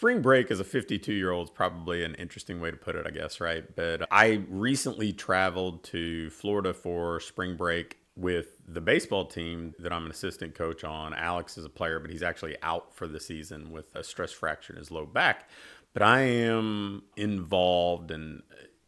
spring break as a 52-year-old is probably an interesting way to put it, I guess, right? But I recently traveled to Florida for spring break with the baseball team that I'm an assistant coach on. Alex is a player, but he's actually out for the season with a stress fracture in his low back. But I am involved, and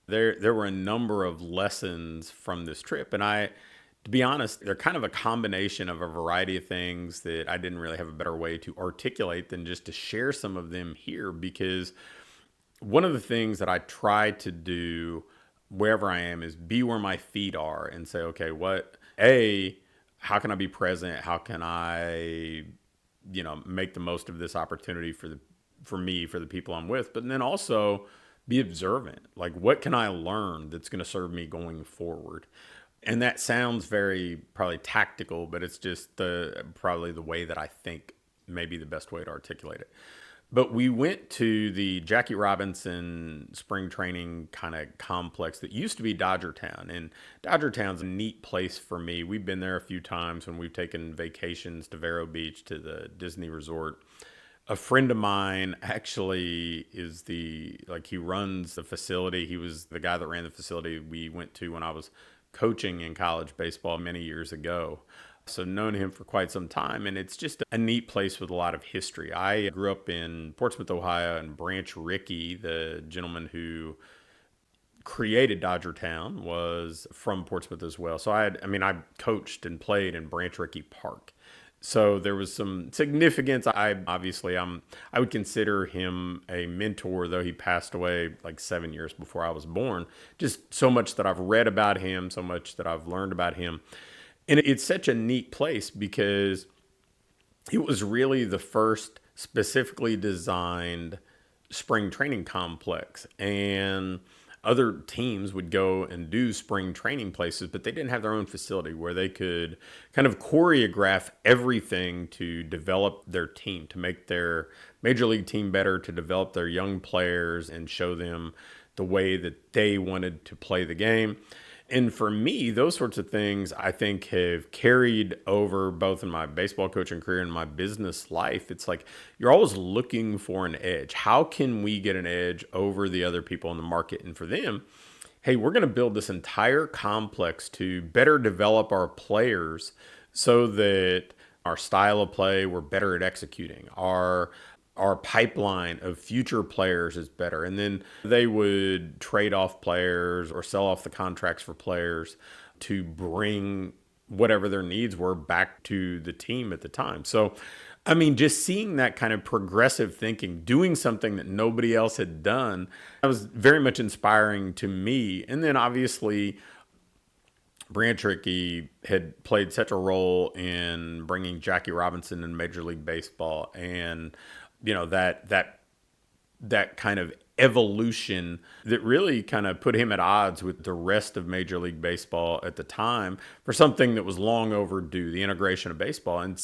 there were a number of lessons from this trip. And to be honest, they're kind of a combination of a variety of things that I didn't really have a better way to articulate than just to share some of them here. Because one of the things that I try to do wherever I am is be where my feet are and say, okay, how can I be present? How can I, make the most of this opportunity for the people I'm with? But then also be observant. Like, what can I learn that's going to serve me going forward? And that sounds very probably tactical, but it's just probably the way that I think may be the best way to articulate it. But we went to the Jackie Robinson spring training kind of complex that used to be Dodgertown. And Dodgertown's a neat place for me. We've been there a few times when we've taken vacations to Vero Beach, to the Disney Resort. A friend of mine actually he runs the facility. He was the guy that ran the facility we went to when I was coaching in college baseball many years ago. So known him for quite some time, and it's just a neat place with a lot of history. I grew up in Portsmouth, Ohio, and Branch Rickey, the gentleman who created Dodgertown, was from Portsmouth as well. So I coached and played in Branch Rickey Park. So there was some significance. I would consider him a mentor, though he passed away like 7 years before I was born. Just so much that I've read about him, so much that I've learned about him. And it's such a neat place because it was really the first specifically designed spring training complex. And other teams would go and do spring training places, but they didn't have their own facility where they could kind of choreograph everything to develop their team, to make their major league team better, to develop their young players and show them the way that they wanted to play the game. And for me, those sorts of things, I think, have carried over both in my baseball coaching career and my business life. It's like you're always looking for an edge. How can we get an edge over the other people in the market? And for them, hey, we're going to build this entire complex to better develop our players so that our style of play, we're better at executing. Our pipeline of future players is better. And then they would trade off players or sell off the contracts for players to bring whatever their needs were back to the team at the time. So, just seeing that kind of progressive thinking, doing something that nobody else had done, that was very much inspiring to me. And then obviously, Branch Rickey had played such a role in bringing Jackie Robinson in Major League Baseball, and that kind of evolution that really kind of put him at odds with the rest of Major League Baseball at the time for something that was long overdue, the integration of baseball. And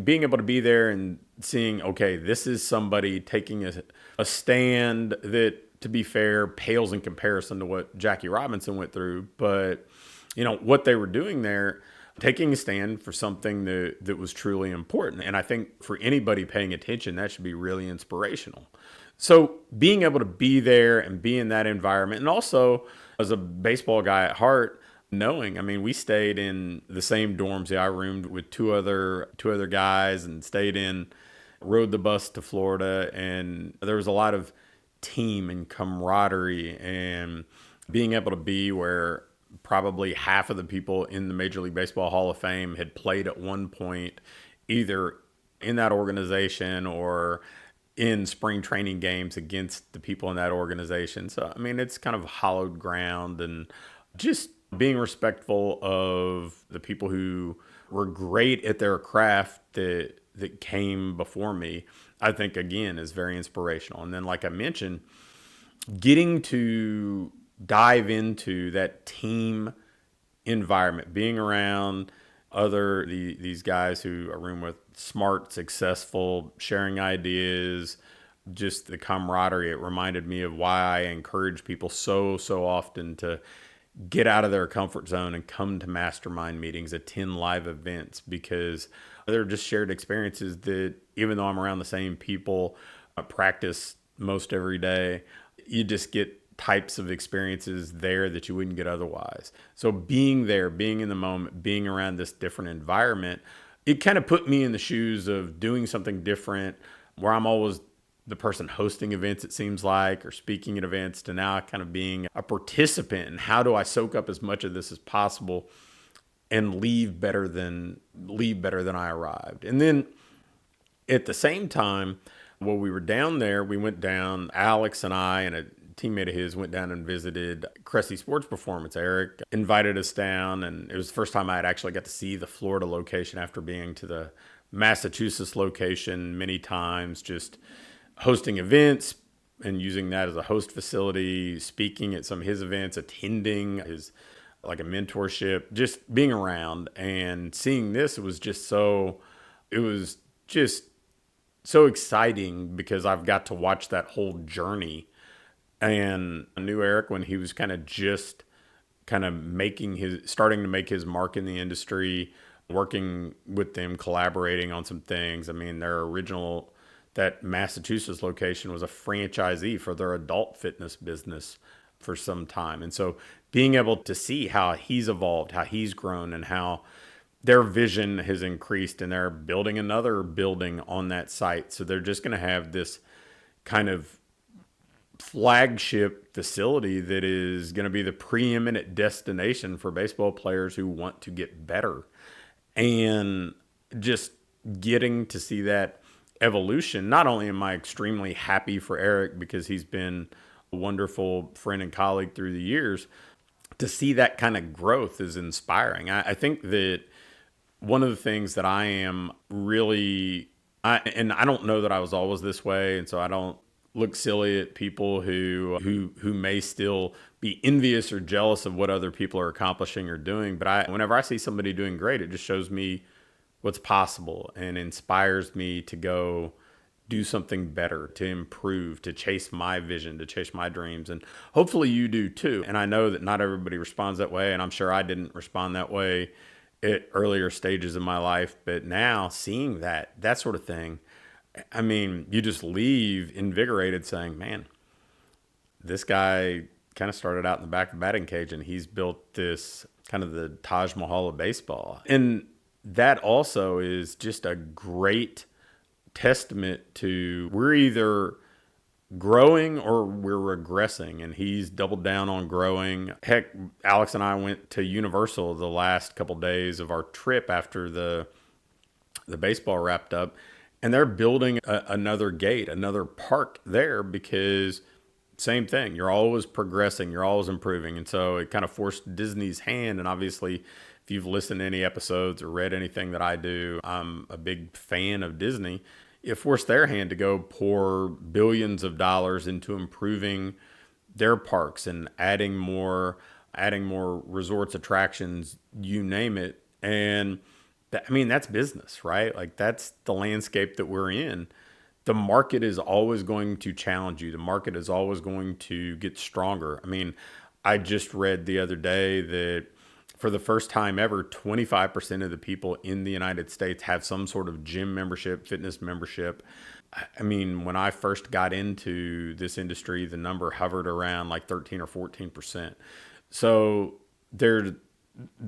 being able to be there and seeing, okay, this is somebody taking a stand that, to be fair, pales in comparison to what Jackie Robinson went through. But, what they were doing there, taking a stand for something that was truly important. And I think for anybody paying attention, that should be really inspirational. So being able to be there and be in that environment, and also as a baseball guy at heart, knowing, we stayed in the same dorms. I roomed with two other guys and rode the bus to Florida. And there was a lot of team and camaraderie and being able to be where probably half of the people in the Major League Baseball Hall of Fame had played at one point, either in that organization or in spring training games against the people in that organization. So, it's kind of hallowed ground, and just being respectful of the people who were great at their craft that came before me, I think, again, is very inspirational. And then, like I mentioned, getting to dive into that team environment, being around these guys who are room with smart, successful, sharing ideas, just the camaraderie. It reminded me of why I encourage people so often to get out of their comfort zone and come to mastermind meetings, attend live events, because they're just shared experiences that even though I'm around the same people, practice most every day, you just get types of experiences there that you wouldn't get otherwise. So being there, being in the moment, being around this different environment, it kind of put me in the shoes of doing something different where I'm always the person hosting events, it seems like, or speaking at events, to now kind of being a participant. And how do I soak up as much of this as possible and leave better than I arrived? And then at the same time, while we were down there, we went down, Alex and I and a teammate of his went down and visited Cressey Sports Performance. Eric invited us down, and it was the first time I had actually got to see the Florida location after being to the Massachusetts location many times, just hosting events and using that as a host facility, speaking at some of his events, attending his like a mentorship, just being around and seeing this. It was just so exciting because I've got to watch that whole journey. And I knew Eric when he was kind of starting to make his mark in the industry, working with them, collaborating on some things. I mean, that Massachusetts location was a franchisee for their adult fitness business for some time. And so being able to see how he's evolved, how he's grown, and how their vision has increased, and they're building another building on that site. So they're just going to have this kind of flagship facility that is going to be the preeminent destination for baseball players who want to get better. And just getting to see that evolution, not only am I extremely happy for Eric because he's been a wonderful friend and colleague through the years, to see that kind of growth is inspiring. I think that one of the things that I am really, and I don't know that I was always this way, and so I don't look silly at people who may still be envious or jealous of what other people are accomplishing or doing. But whenever I see somebody doing great, it just shows me what's possible and inspires me to go do something better, to improve, to chase my vision, to chase my dreams. And hopefully you do too. And I know that not everybody responds that way, and I'm sure I didn't respond that way at earlier stages of my life. But now seeing that sort of thing, I mean, you just leave invigorated saying, man, this guy kind of started out in the back of the batting cage and he's built this kind of the Taj Mahal of baseball. And that also is just a great testament to we're either growing or we're regressing, and he's doubled down on growing. Heck, Alex and I went to Universal the last couple days of our trip after the baseball wrapped up, and they're building another gate, another park there, because same thing, you're always progressing, you're always improving. And so it kind of forced Disney's hand. And obviously, if you've listened to any episodes or read anything that I do, I'm a big fan of Disney. It forced their hand to go pour billions of dollars into improving their parks and adding more resorts, attractions, you name it. And that's business, right? Like, that's the landscape that we're in. The market is always going to challenge you. The market is always going to get stronger. I mean, I just read the other day that for the first time ever, 25% of the people in the United States have some sort of gym membership, fitness membership. I mean, when I first got into this industry, the number hovered around like 13 or 14%. So there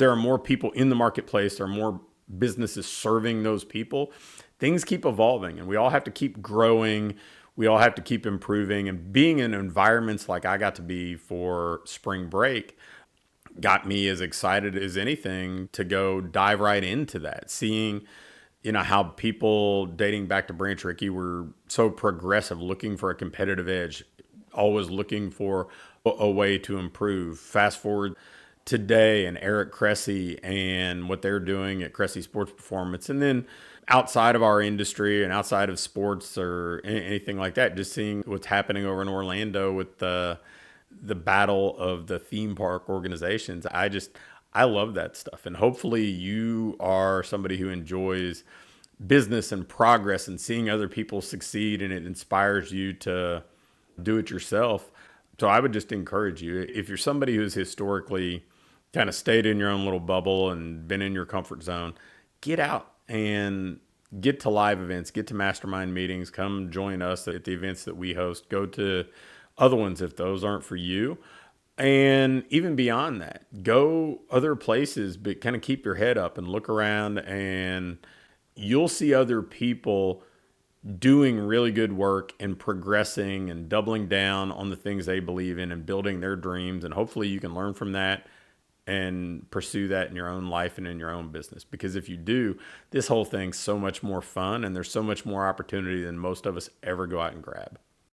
are more people in the marketplace. There are more businesses serving those people. Things keep evolving, and we all have to keep growing. We all have to keep improving, and being in environments like I got to be for spring break got me as excited as anything to go dive right into that. Seeing, how people dating back to Branch Rickey were so progressive, looking for a competitive edge, always looking for a way to improve. Fast forward today and Eric Cressey and what they're doing at Cressey Sports Performance. And then outside of our industry and outside of sports or anything like that, just seeing what's happening over in Orlando with the battle of the theme park organizations. I love that stuff. And hopefully you are somebody who enjoys business and progress and seeing other people succeed, and it inspires you to do it yourself. So I would just encourage you, if you're somebody who's historically kind of stayed in your own little bubble and been in your comfort zone, get out and get to live events, get to mastermind meetings, come join us at the events that we host, go to other ones if those aren't for you. And even beyond that, go other places, but kind of keep your head up and look around, and you'll see other people doing really good work and progressing and doubling down on the things they believe in and building their dreams. And hopefully you can learn from that and pursue that in your own life and in your own business. Because if you do, this whole thing's so much more fun and there's so much more opportunity than most of us ever go out and grab.